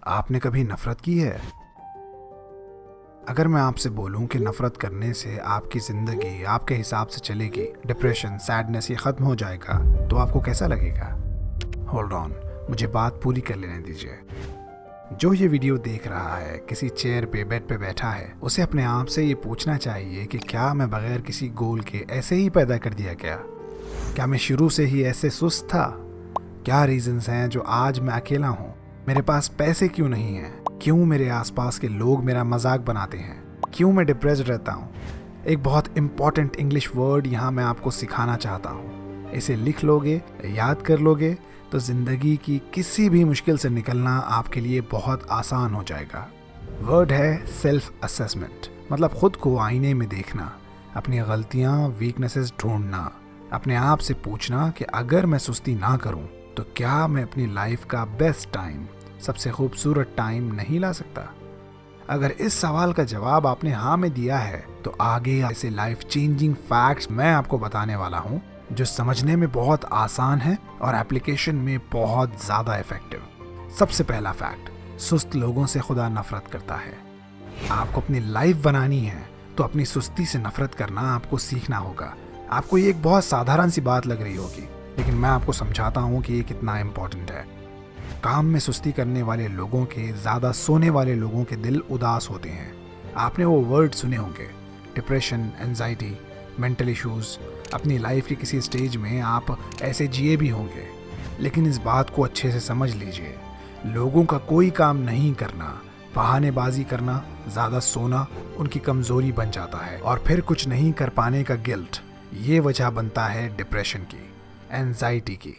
आपने कभी नफरत की है? अगर मैं आपसे बोलूं कि नफरत करने से आपकी ज़िंदगी आपके हिसाब से चलेगी, डिप्रेशन, सैडनेस ये ख़त्म हो जाएगा, तो आपको कैसा लगेगा? होल्ड ऑन, मुझे बात पूरी कर लेने दीजिए। जो ये वीडियो देख रहा है, किसी चेयर पे, बेड पे बैठा है, उसे अपने आप से ये पूछना चाहिए कि क्या मैं बगैर किसी गोल के ऐसे ही पैदा कर दिया गया? क्या मैं शुरू से ही ऐसे सुस्त था? क्या रीजंस हैं जो आज मैं अकेला हूँ? मेरे पास पैसे क्यों नहीं हैं? क्यों मेरे आसपास के लोग मेरा मजाक बनाते हैं? क्यों मैं डिप्रेस्ड रहता हूँ? एक बहुत इंपॉर्टेंट इंग्लिश वर्ड यहाँ मैं आपको सिखाना चाहता हूँ। इसे लिख लोगे, याद कर लोगे, तो जिंदगी की किसी भी मुश्किल से निकलना आपके लिए बहुत आसान हो जाएगा। वर्ड है सेल्फ असेसमेंट, मतलब खुद को आईने में देखना, अपनी गलतियाँ, वीकनेसेस ढूंढना, अपने आप से पूछना कि अगर मैं सुस्ती ना करूं तो क्या मैं अपनी लाइफ का बेस्ट टाइम, सबसे खूबसूरत टाइम नहीं ला सकता? अगर इस सवाल का जवाब आपने हाँ में दिया है तो आगे ऐसे लाइफ चेंजिंग फैक्ट्स मैं आपको बताने वाला हूँ जो समझने में बहुत आसान है और एप्लीकेशन में बहुत ज़्यादा इफेक्टिव। सबसे पहला फैक्ट, सुस्त लोगों से खुदा नफरत करता है। आपको अपनी लाइफ बनानी है तो अपनी सुस्ती से नफरत करना आपको सीखना होगा। आपको ये एक बहुत साधारण सी बात लग रही होगी, लेकिन मैं आपको समझाता हूँ कि ये कितना इम्पोर्टेंट है। काम में सुस्ती करने वाले लोगों के, ज़्यादा सोने वाले लोगों के दिल उदास होते हैं। आपने वो वर्ड सुने होंगे, डिप्रेशन, एंजाइटी, मेंटल इश्यूज़। अपनी लाइफ के किसी स्टेज में आप ऐसे जिए भी होंगे, लेकिन इस बात को अच्छे से समझ लीजिए, लोगों का कोई काम नहीं करना, बहानेबाजी करना, ज़्यादा सोना उनकी कमज़ोरी बन जाता है और फिर कुछ नहीं कर पाने का गिल्ट, ये वजह बनता है डिप्रेशन की, एंजाइटी की।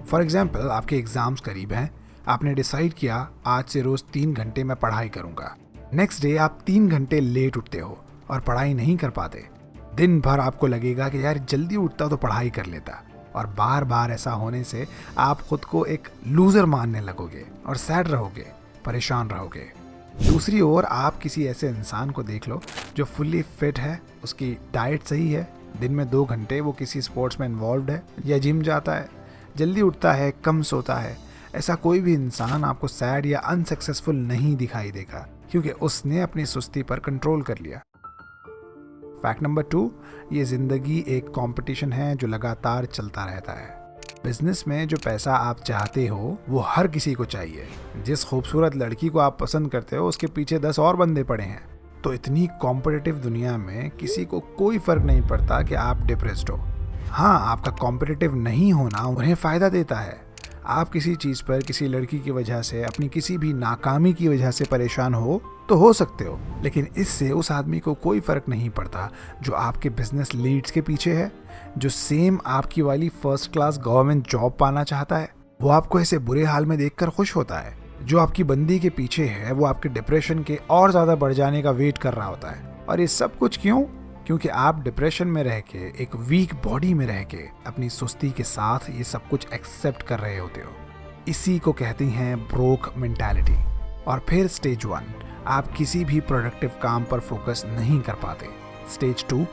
फॉर एग्जाम्पल, आपके एग्ज़ाम्स करीब हैं, आपने डिसाइड किया आज से रोज़ 3 घंटे मैं पढ़ाई करूँगा। नेक्स्ट डे आप 3 घंटे लेट उठते हो और पढ़ाई नहीं कर पाते। दिन भर आपको लगेगा कि यार जल्दी उठता तो पढ़ाई कर लेता, और बार बार ऐसा होने से आप खुद को एक लूज़र मानने लगोगे और सैड रहोगे, परेशान रहोगे। दूसरी ओर आप किसी ऐसे इंसान को देख लो जो फुल्ली फिट है, उसकी डाइट सही है, दिन में 2 घंटे वो किसी स्पोर्ट्स में इन्वॉल्व है या जिम जाता है, जल्दी उठता है, कम सोता है। ऐसा कोई भी इंसान आपको सैड या अनसक्सेसफुल नहीं दिखाई देगा, क्योंकि उसने अपनी सुस्ती पर कंट्रोल कर लिया। फैक्ट नंबर 2, ये जिंदगी एक कंपटीशन है जो लगातार चलता रहता है। बिजनेस में जो पैसा आप चाहते हो वो हर किसी को चाहिए। जिस खूबसूरत लड़की को आप पसंद करते हो उसके पीछे 10 और बंदे पड़े हैं। तो इतनी कॉम्पिटिटिव दुनिया में किसी को कोई फर्क नहीं पड़ता कि आप डिप्रेस्ड हो। हाँ, आपका कॉम्पिटिटिव नहीं होना उन्हें फ़ायदा देता है। आप किसी चीज़ पर, किसी लड़की की वजह से, अपनी किसी भी नाकामी की वजह से परेशान हो तो हो सकते हो, लेकिन इससे उस आदमी को कोई फ़र्क नहीं पड़ता जो आपके बिजनेस लीड्स के पीछे है, जो सेम आपकी वाली फर्स्ट क्लास गवर्नमेंट जॉब पाना चाहता है। वो आपको ऐसे बुरे हाल में देखकर खुश होता है। जो आपकी बंदी के पीछे है वो आपके डिप्रेशन के और ज़्यादा बढ़ जाने का वेट कर रहा होता है। और ये सब कुछ क्यों? क्योंकि आप डिप्रेशन में रह के, एक वीक बॉडी में रह के, अपनी सुस्ती के साथ ये सब कुछ एक्सेप्ट कर रहे होते हो। इसी को कहते हैं ब्रोक मेंटालिटी। और फिर स्टेज 1, आप किसी भी प्रोडक्टिव काम पर फोकस नहीं कर पाते। स्टेज 2,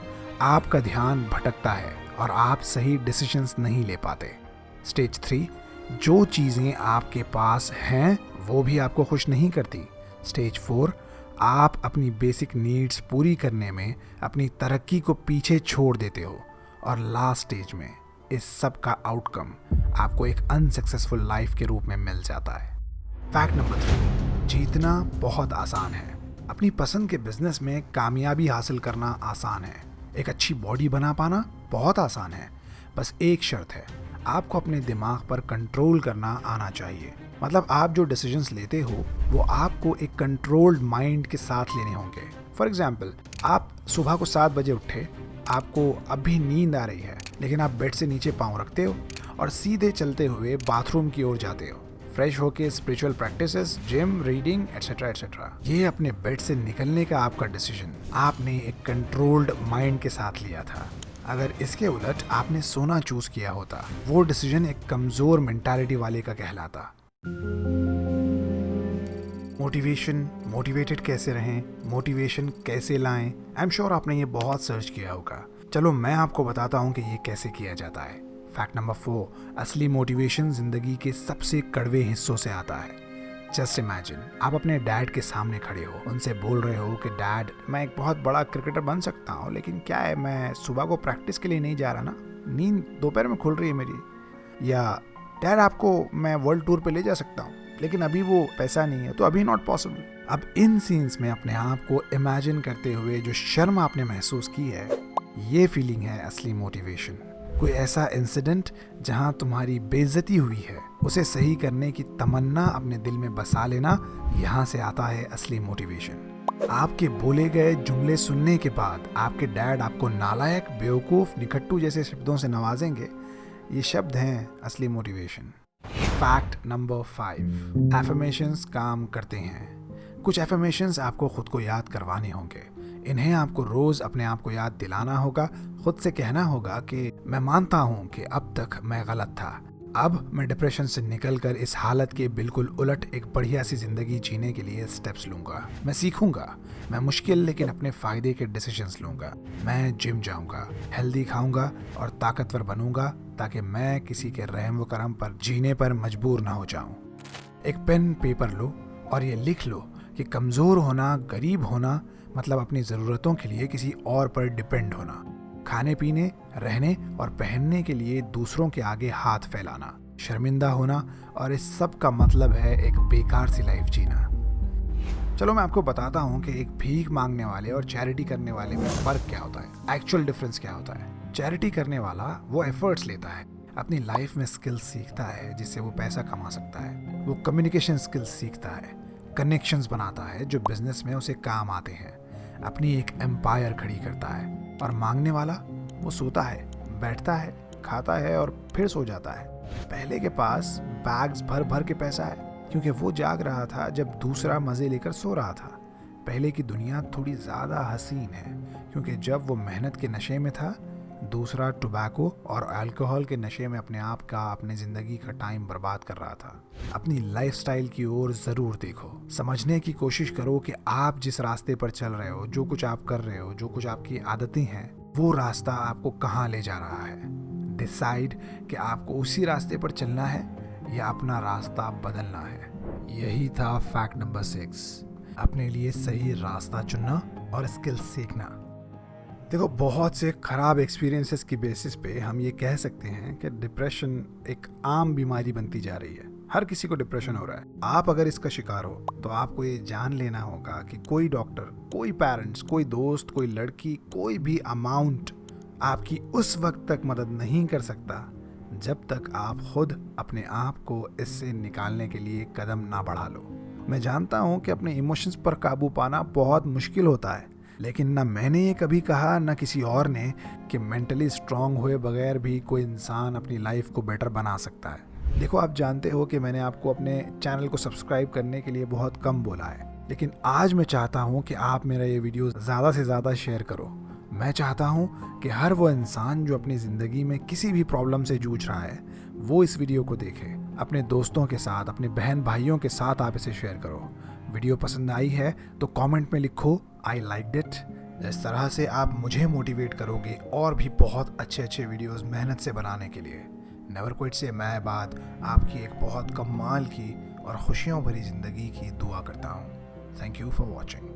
आपका ध्यान भटकता है और आप सही डिसीजंस नहीं ले पाते। स्टेज 3, जो चीज़ें आपके पास हैं वो भी आपको खुश नहीं करती। स्टेज 4, आप अपनी बेसिक नीड्स पूरी करने में अपनी तरक्की को पीछे छोड़ देते हो। और लास्ट स्टेज में इस सब का आउटकम आपको एक अनसक्सेसफुल लाइफ के रूप में मिल जाता है। फैक्ट नंबर 3, जीतना बहुत आसान है। अपनी पसंद के बिजनेस में कामयाबी हासिल करना आसान है। एक अच्छी बॉडी बना पाना बहुत आसान है। बस एक शर्त है, आपको अपने दिमाग पर कंट्रोल करना आना चाहिए। मतलब आप जो डिसीजंस लेते हो वो आपको एक कंट्रोल्ड माइंड के साथ लेने होंगे। फॉर एग्जाम्पल, आप सुबह को 7 बजे उठे, आपको अभी नींद आ रही है, लेकिन आप बेड से नीचे पाँव रखते हो और सीधे चलते हुए बाथरूम की ओर जाते हो, फ्रेश होके spiritual practices, gym, reading, etcetera etcetera. ये अपने बेड से निकलने का आपका डिसीजन आपने एक कंट्रोल्ड माइंड के साथ लिया था। अगर इसके उलट आपने सोना चूज किया होता, वो डिसीजन एक कमजोर मेंटालिटी वाले का कहलाता। मोटिवेटेड कैसे रहें, मोटिवेशन कैसे लाएं, आई एम श्योर आपने ये बहुत सर्च किया होगा। चलो मैं आपको बताता हूँ कि ये कैसे किया जाता है। फैक्ट नंबर 4, असली मोटिवेशन जिंदगी के सबसे कड़वे हिस्सों से आता है। जस्ट इमेजिन आप अपने डैड के सामने खड़े हो, उनसे बोल रहे हो कि डैड मैं एक बहुत बड़ा क्रिकेटर बन सकता हूँ, लेकिन क्या है मैं सुबह को प्रैक्टिस के लिए नहीं जा रहा ना, नींद दोपहर में खुल रही है मेरी। या डैड आपको मैं वर्ल्ड टूर पे ले जा सकता हूँ, लेकिन अभी वो पैसा नहीं है तो अभी नॉट पॉसिबल। अब इन सीन्स में अपने आप को इमेजिन करते हुए जो शर्म आपने महसूस की है, ये फीलिंग है असली मोटिवेशन। कोई ऐसा इंसिडेंट जहां तुम्हारी बेइज्जती हुई है, उसे सही करने की तमन्ना अपने दिल में बसा लेना, यहाँ से आता है असली मोटिवेशन। आपके बोले गए जुमले सुनने के बाद आपके डैड आपको नालायक, बेवकूफ़, निकट्टू जैसे शब्दों से नवाजेंगे। ये शब्द हैं असली मोटिवेशन। फैक्ट नंबर 5, एफर्मेशंस काम करते हैं। कुछ एफर्मेशंस आपको खुद को याद करवाने होंगे। इन्हें आपको रोज अपने आप को याद दिलाना होगा, खुद से कहना होगा कि मैं मानता हूँ कि अब तक मैं गलत था, अब मैं डिप्रेशन से निकलकर इस हालत के बिल्कुल उलट एक बढ़िया सी जिंदगी जीने के लिए स्टेप्स लूंगा। मैं सीखूंगा, मैं मुश्किल लेकिन अपने फायदे के डिसीजंस लूंगा। मैं जिम जाऊंगा, हेल्दी खाऊंगा और ताकतवर बनूंगा, ताकि मैं किसी के रहम व करम पर जीने पर मजबूर ना हो जाऊं। एक पेन पेपर लो और ये लिख लो कि कमज़ोर होना, गरीब होना मतलब अपनी ज़रूरतों के लिए किसी और पर डिपेंड होना, खाने पीने, रहने और पहनने के लिए दूसरों के आगे हाथ फैलाना, शर्मिंदा होना, और इस सब का मतलब है एक बेकार सी लाइफ जीना। चलो मैं आपको बताता हूँ कि एक भीख मांगने वाले और चैरिटी करने वाले में फ़र्क क्या होता है, एक्चुअल डिफरेंस क्या होता है। चैरिटी करने वाला वो एफर्ट्स लेता है, अपनी लाइफ में स्किल्स सीखता है जिससे वो पैसा कमा सकता है, वो कम्युनिकेशन स्किल्स सीखता है, कनेक्शंस बनाता है जो बिजनेस में उसे काम आते हैं, अपनी एक एम्पायर खड़ी करता है। और मांगने वाला वो सोता है, बैठता है, खाता है और फिर सो जाता है। पहले के पास बैग्स भर भर के पैसा है क्योंकि वो जाग रहा था जब दूसरा मज़े लेकर सो रहा था। पहले की दुनिया थोड़ी ज़्यादा हसीन है क्योंकि जब वो मेहनत के नशे में था, दूसरा टोबैको और अल्कोहल के नशे में अपने आप का, अपनी ज़िंदगी का टाइम बर्बाद कर रहा था। अपनी लाइफस्टाइल की ओर ज़रूर देखो, समझने की कोशिश करो कि आप जिस रास्ते पर चल रहे हो, जो कुछ आप कर रहे हो, जो कुछ आपकी आदतें हैं, वो रास्ता आपको कहाँ ले जा रहा है। डिसाइड कि आपको उसी रास्ते पर चलना है या अपना रास्ता बदलना है। यही था फैक्ट नंबर 6, अपने लिए सही रास्ता चुनना और स्किल्स सीखना। देखो, बहुत से ख़राब एक्सपीरियंसेस की बेसिस पे हम ये कह सकते हैं कि डिप्रेशन एक आम बीमारी बनती जा रही है। हर किसी को डिप्रेशन हो रहा है। आप अगर इसका शिकार हो तो आपको ये जान लेना होगा कि कोई डॉक्टर, कोई पेरेंट्स, कोई दोस्त, कोई लड़की, कोई भी अमाउंट आपकी उस वक्त तक मदद नहीं कर सकता जब तक आप खुद अपने आप को इससे निकालने के लिए कदम ना बढ़ा लो। मैं जानता हूँ कि अपने इमोशंस पर काबू पाना बहुत मुश्किल होता है, लेकिन ना मैंने ये कभी कहा ना किसी और ने कि मेंटली स्ट्रांग हुए बगैर भी कोई इंसान अपनी लाइफ को बेटर बना सकता है। देखो, आप जानते हो कि मैंने आपको अपने चैनल को सब्सक्राइब करने के लिए बहुत कम बोला है, लेकिन आज मैं चाहता हूँ कि आप मेरा ये वीडियो ज़्यादा से ज़्यादा शेयर करो। मैं चाहता हूँ कि हर वो इंसान जो अपनी ज़िंदगी में किसी भी प्रॉब्लम से जूझ रहा है, वो इस वीडियो को देखे। अपने दोस्तों के साथ, अपने बहन भाइयों के साथ आप इसे शेयर करो। वीडियो पसंद आई है तो कमेंट में लिखो आई लाइक्ड इट। इस तरह से आप मुझे मोटिवेट करोगे और भी बहुत अच्छे वीडियोस मेहनत से बनाने के लिए। नेवर क्विट से मैं बात आपकी एक बहुत कमाल की और खुशियों भरी ज़िंदगी की दुआ करता हूँ। Thank you for watching.